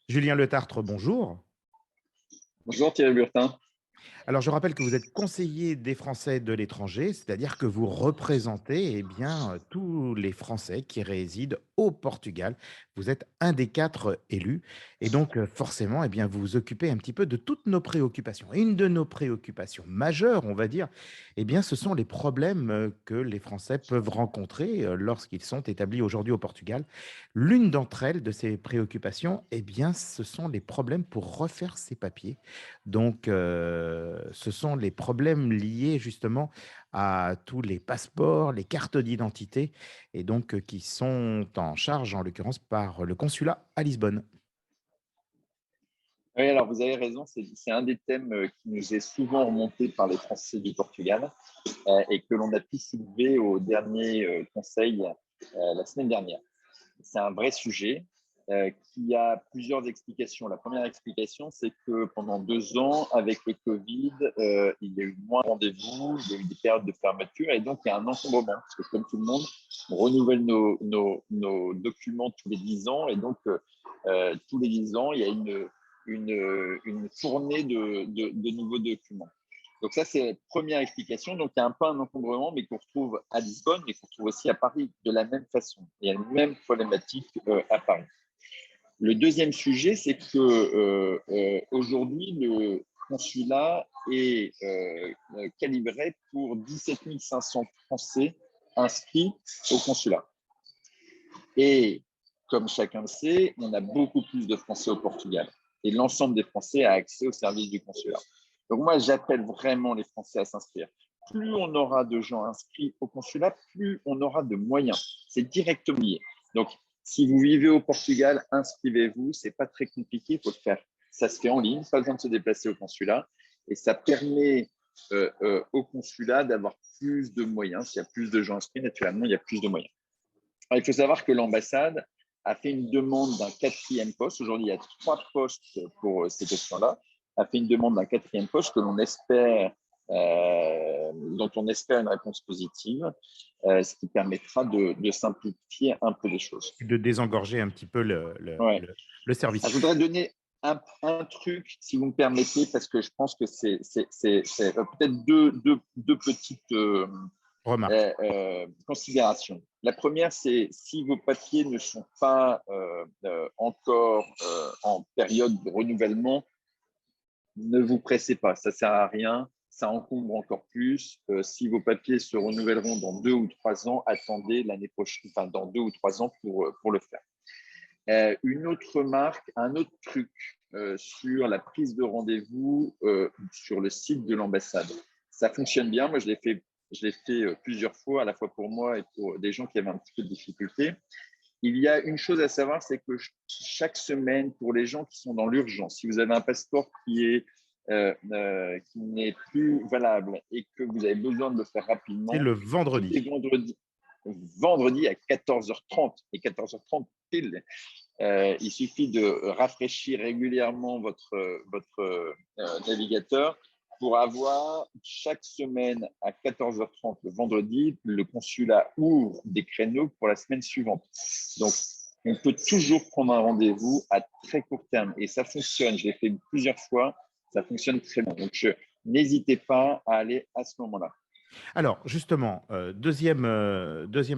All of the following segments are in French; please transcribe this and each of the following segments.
Julien Letartre, bonjour. Bonjour Thierry Burtin. Alors, je rappelle que vous êtes conseiller des Français de l'étranger, c'est-à-dire que vous représentez tous les Français qui résident au Portugal. Vous êtes un des quatre élus et donc forcément, vous vous occupez un petit peu de toutes nos préoccupations. Et une de nos préoccupations majeures, on va dire, ce sont les problèmes que les Français peuvent rencontrer lorsqu'ils sont établis aujourd'hui au Portugal. L'une d'entre elles, de ces préoccupations, ce sont les problèmes pour refaire ses papiers. Donc, ce sont les problèmes liés justement à tous les passeports, les cartes d'identité et donc qui sont en charge, en l'occurrence, par le consulat à Lisbonne. Oui, alors vous avez raison, c'est un des thèmes qui nous est souvent remonté par les Français du Portugal et que l'on a pu soulever au dernier conseil la semaine dernière. C'est un vrai sujet qui a plusieurs explications. La première explication, c'est que pendant 2 ans, avec le Covid, il y a eu moins de rendez-vous, il y a eu des périodes de fermeture et donc il y a un encombrement. Parce que comme tout le monde, on renouvelle nos documents tous les 10 ans et donc tous les 10 ans, il y a une fournée de nouveaux documents. Donc ça, c'est la première explication. Donc il y a un peu un encombrement, mais qu'on retrouve à Lisbonne, mais qu'on retrouve aussi à Paris de la même façon. Il y a la même problématique à Paris. Le deuxième sujet, c'est que aujourd'hui, le consulat est calibré pour 17 500 Français inscrits au consulat. Et comme chacun le sait, on a beaucoup plus de Français au Portugal. Et l'ensemble des Français a accès au service du consulat. Donc moi, j'appelle vraiment les Français à s'inscrire. Plus on aura de gens inscrits au consulat, plus on aura de moyens. C'est directement lié. Donc, si vous vivez au Portugal, inscrivez-vous. C'est pas très compliqué, il faut le faire. Ça se fait en ligne, pas besoin de se déplacer au consulat. Et ça permet au consulat d'avoir plus de moyens. S'il y a plus de gens inscrits, naturellement, il y a plus de moyens. Alors, il faut savoir que l'ambassade a fait une demande d'un quatrième poste. Aujourd'hui, il y a 3 postes pour cette option-là. A fait une demande d'un quatrième poste que l'on espère, dont on espère une réponse positive, ce qui permettra de simplifier un peu les choses. Et de désengorger un petit peu Ouais. le service. Alors, je voudrais donner un truc, si vous me permettez, parce que je pense que c'est peut-être deux petites Remarque. considérations. La première, c'est si vos papiers ne sont pas encore en période de renouvellement, ne vous pressez pas, ça ne sert à rien, ça encombre encore plus. Si vos papiers se renouvelleront dans 2 ou 3 ans, attendez l'année prochaine, enfin dans 2 ou 3 ans pour le faire. Une autre marque, un autre truc sur la prise de rendez-vous sur le site de l'ambassade. Ça fonctionne bien. Moi, je l'ai fait plusieurs fois, à la fois pour moi et pour des gens qui avaient un petit peu de difficulté. Il y a une chose à savoir, c'est que chaque semaine, pour les gens qui sont dans l'urgence, si vous avez un passeport qui n'est plus valable et que vous avez besoin de le faire C'est rapidement, le tous les vendredi. vendredis à 14h30 et 14h30 pile, il suffit de rafraîchir régulièrement votre navigateur pour avoir chaque semaine à 14h30 le vendredi, le consulat ouvre des créneaux pour la semaine suivante. Donc, on peut toujours prendre un rendez-vous à très court terme et ça fonctionne. Je l'ai fait plusieurs fois, ça fonctionne très bien. Donc, n'hésitez pas à aller à ce moment-là. Alors, justement, deuxième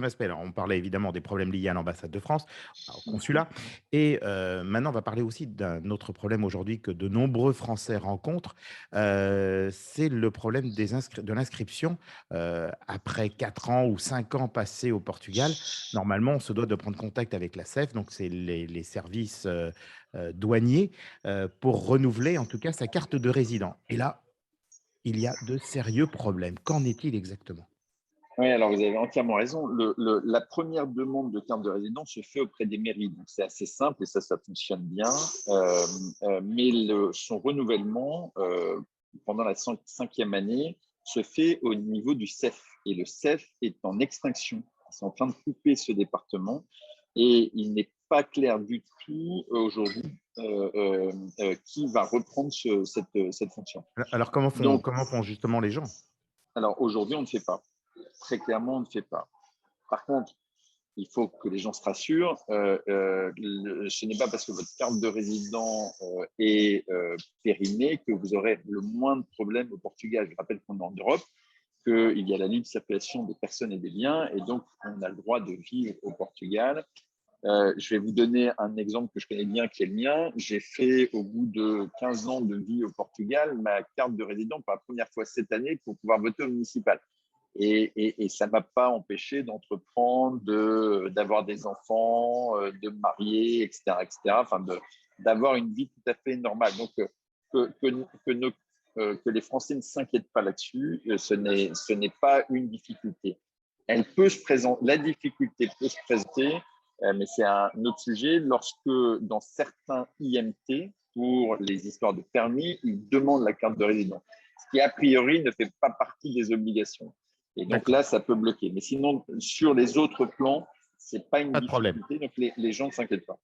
aspect. Alors, on parlait évidemment des problèmes liés à l'ambassade de France, au consulat. Et maintenant, on va parler aussi d'un autre problème aujourd'hui que de nombreux Français rencontrent. C'est le problème de l'inscription. Après 4 ans ou 5 ans passés au Portugal, normalement, on se doit de prendre contact avec la SEF, donc c'est les services douaniers, pour renouveler en tout cas sa carte de résident. Et là, il y a de sérieux problèmes. Qu'en est-il exactement? Oui, alors vous avez entièrement raison. La première demande de carte de résident se fait auprès des mairies. Donc c'est assez simple et ça fonctionne bien. Mais son renouvellement pendant la cinquième année se fait au niveau du CEF. Et le CEF est en extinction. Ils sont en train de couper ce département et il n'est pas clair du tout aujourd'hui qui va reprendre cette fonction. Alors Donc, comment font justement les gens? alors aujourd'hui, on ne fait pas. Très clairement, on ne fait pas. Par contre, il faut que les gens se rassurent. Ce n'est pas parce que votre carte de résident est périmée que vous aurez le moins de problèmes au Portugal. Je rappelle qu'on est en Europe, qu'il y a la libre circulation des personnes et des biens, et donc on a le droit de vivre au Portugal. Je vais vous donner un exemple que je connais bien, qui est le mien. J'ai fait, au bout de 15 ans de vie au Portugal, ma carte de résident pour la première fois cette année pour pouvoir voter au municipal. Et ça ne m'a pas empêché d'entreprendre, d'avoir des enfants, de me marier, etc., etc. Enfin, d'avoir une vie tout à fait normale. Donc, que les Français ne s'inquiètent pas là-dessus, ce n'est pas une difficulté. La difficulté peut se présenter, mais c'est un autre sujet, lorsque dans certains IMT, pour les histoires de permis, ils demandent la carte de résident, ce qui a priori ne fait pas partie des obligations. Et donc D'accord, là, ça peut bloquer. Mais sinon, sur les autres plans, ce n'est pas une pas de problème. difficulté, donc les gens ne s'inquiètent pas.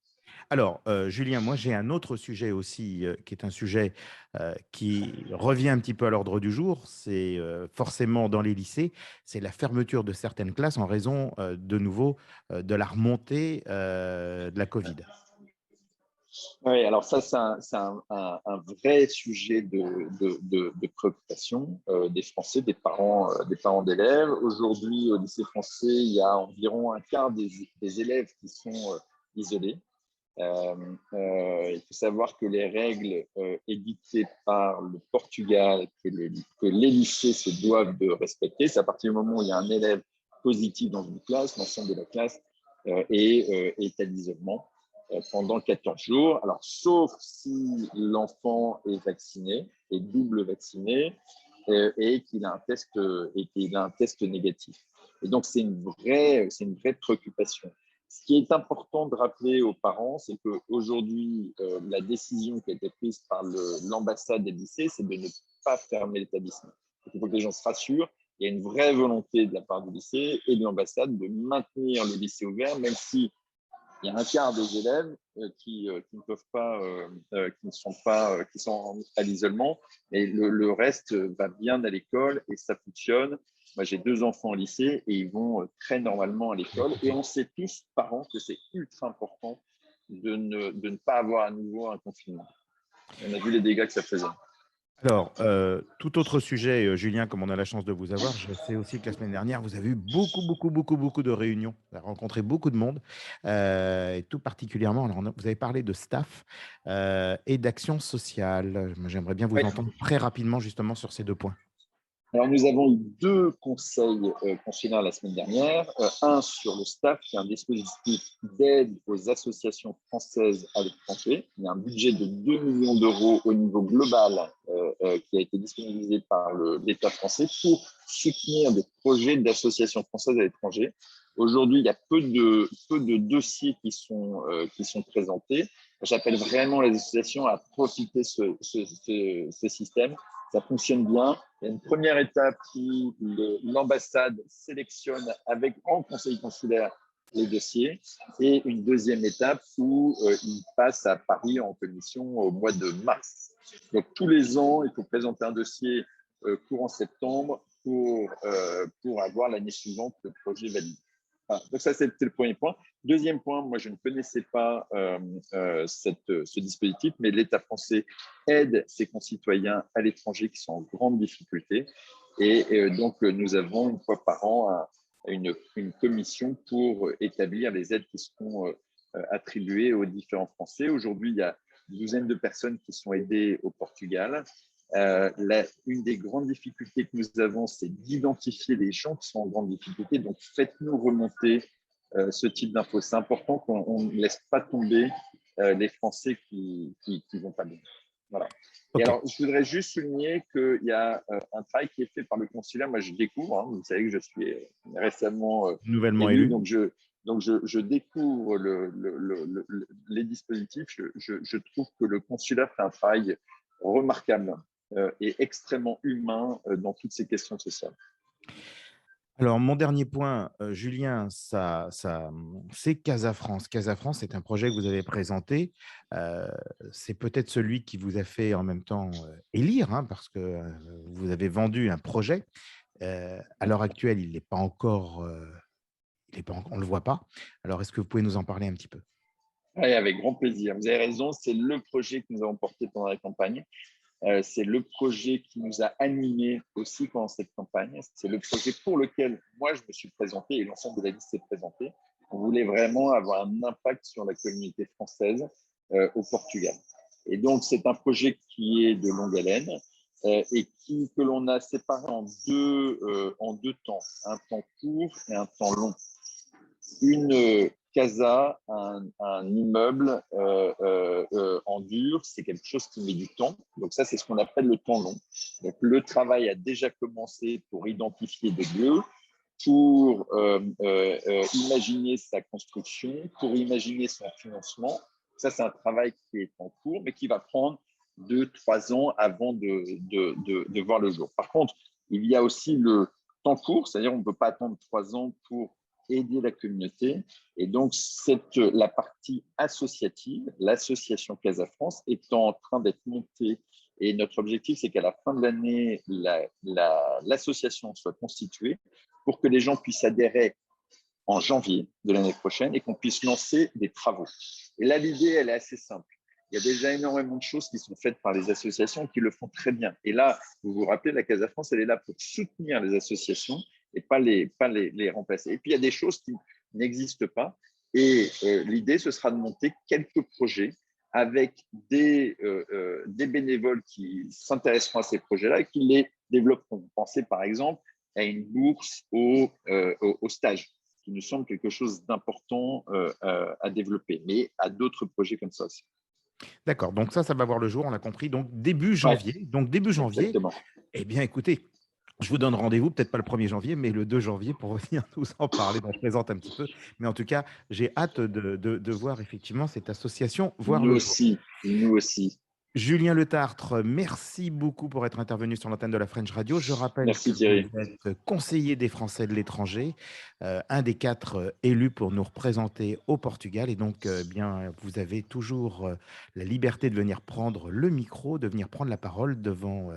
Alors, Julien, moi, j'ai un autre sujet aussi, qui est un sujet qui revient un petit peu à l'ordre du jour. C'est forcément dans les lycées, c'est la fermeture de certaines classes en raison, de nouveau, de la remontée de la Covid. Oui, alors ça, c'est un vrai sujet de préoccupation des Français, des parents d'élèves. Aujourd'hui, au lycée français, il y a environ un quart des élèves qui sont isolés. Euh, il faut savoir que les règles édictées par le Portugal, que les lycées se doivent de respecter, c'est à partir du moment où il y a un élève positif dans une classe, l'ensemble de la classe est à l'isolement pendant 14 jours. Alors, sauf si l'enfant est vacciné, est double vacciné, et qu'il a un test négatif. Et donc, c'est une vraie préoccupation. Ce qui est important de rappeler aux parents, c'est qu'aujourd'hui, la décision qui a été prise par l'ambassade des lycées, c'est de ne pas fermer l'établissement. Il faut que les gens se rassurent. Il y a une vraie volonté de la part du lycée et de l'ambassade de maintenir le lycée ouvert, même si il y a un quart des élèves qui ne peuvent pas, qui ne sont pas, qui sont à l'isolement, mais le reste va bien à l'école et ça fonctionne. Moi, j'ai 2 enfants au lycée et ils vont très normalement à l'école. Et on sait tous, parents, que c'est ultra important de ne pas avoir à nouveau un confinement. On a vu les dégâts que ça faisait. Alors, tout autre sujet, Julien, comme on a la chance de vous avoir, je sais aussi que la semaine dernière, vous avez eu beaucoup, beaucoup, beaucoup, beaucoup de réunions. Vous avez rencontré beaucoup de monde, et tout particulièrement, alors, vous avez parlé de staff et d'action sociale. Moi, j'aimerais bien vous Oui. entendre très rapidement justement sur ces deux points. Alors, nous avons eu 2 conseils consulaires la semaine dernière. Un sur le staff, qui est un dispositif d'aide aux associations françaises à l'étranger. Il y a un budget de 2 millions d'euros au niveau global qui a été disponibilisé par l'État français pour soutenir des projets d'associations françaises à l'étranger. Aujourd'hui, il y a peu de dossiers qui sont présentés. J'appelle vraiment les associations à profiter de ce système. Ça fonctionne bien. Il y a une première étape où l'ambassade sélectionne en conseil consulaire les dossiers et une deuxième étape où il passe à Paris en commission au mois de mars. Donc tous les ans, il faut présenter un dossier courant septembre pour avoir l'année suivante le projet validé. Voilà. Donc ça, c'était le premier point. Deuxième point, moi, je ne connaissais pas ce dispositif, mais l'État français aide ses concitoyens à l'étranger qui sont en grande difficulté. Et donc, nous avons une fois par an une commission pour établir les aides qui seront attribuées aux différents Français. Aujourd'hui, il y a une douzaine de personnes qui sont aidées au Portugal. Une des grandes difficultés que nous avons, c'est d'identifier les gens qui sont en grande difficulté. Donc, faites-nous remonter ce type d'infos. C'est important qu'on ne laisse pas tomber les Français qui vont pas bien. Voilà. Et OK, alors, je voudrais juste souligner qu'il y a un travail qui est fait par le consulat. Moi, je découvre, hein, vous savez que je suis récemment nouvellement élu, élu. donc je découvre les dispositifs. Je trouve que le consulat fait un travail remarquable et extrêmement humain dans toutes ces questions sociales. Alors, mon dernier point, Julien, c'est Casa France. Casa France, c'est un projet que vous avez présenté. Heu, c'est peut-être celui qui vous a fait en même temps, élire, hein, parce que, vous avez vendu un projet. À l'heure actuelle, il n'est pas encore, on ne le voit pas. Alors, est-ce que vous pouvez nous en parler un petit peu? Oui, avec grand plaisir. Vous avez raison, c'est le projet que nous avons porté pendant la campagne. C'est le projet qui nous a animés aussi pendant cette campagne. C'est le projet pour lequel moi, je me suis présenté et l'ensemble de la liste s'est présenté. On voulait vraiment avoir un impact sur la communauté française au Portugal. Et donc, c'est un projet qui est de longue haleine et que l'on a séparé en deux temps, un temps court et un temps long. Une casa, un immeuble en dur, c'est quelque chose qui met du temps. Donc ça, c'est ce qu'on appelle le temps long. Donc le travail a déjà commencé pour identifier des lieux, pour imaginer sa construction, pour imaginer son financement. Ça, c'est un travail qui est en cours, mais qui va prendre 2, 3 ans avant de voir le jour. Par contre, il y a aussi le temps court, c'est-à-dire on ne peut pas attendre 3 ans pour aider la communauté. Et donc, la partie associative, l'association Casa France, est en train d'être montée. Et notre objectif, c'est qu'à la fin de l'année, l'association soit constituée pour que les gens puissent adhérer en janvier de l'année prochaine et qu'on puisse lancer des travaux. Et là, l'idée, elle est assez simple. Il y a déjà énormément de choses qui sont faites par les associations qui le font très bien. Et là, vous vous rappelez, la Casa France, elle est là pour soutenir les associations et pas les remplacer. Et puis, il y a des choses qui n'existent pas. Et l'idée, ce sera de monter quelques projets avec des bénévoles qui s'intéresseront à ces projets-là et qui les développeront. Pensez par exemple à une bourse au stage, qui nous semble quelque chose d'important à développer, mais à d'autres projets comme ça aussi. D'accord, donc ça va voir le jour, on a compris, donc début Ouais, janvier. Donc début janvier, exactement. eh bien, écoutez, je vous donne rendez-vous, peut-être pas le 1er janvier, mais le 2 janvier pour venir nous en parler. Donc je plaisante un petit peu, mais en tout cas, j'ai hâte de voir effectivement cette association voir Nous le jour. aussi, nous aussi. Julien Letartre, merci beaucoup pour être intervenu sur l'antenne de la French Radio. Je rappelle que Merci vous Thierry. êtes conseiller des Français de l'étranger, un des 4 élus pour nous représenter au Portugal. Et donc, bien, vous avez toujours la liberté de venir prendre le micro, de venir prendre la parole devant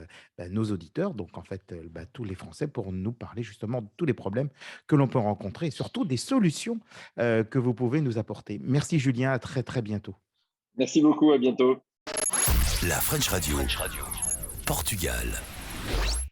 nos auditeurs, donc en fait, tous les Français, pour nous parler justement de tous les problèmes que l'on peut rencontrer et surtout des solutions que vous pouvez nous apporter. Merci Julien, à très très bientôt. Merci beaucoup, à bientôt. La French Radio, Portugal.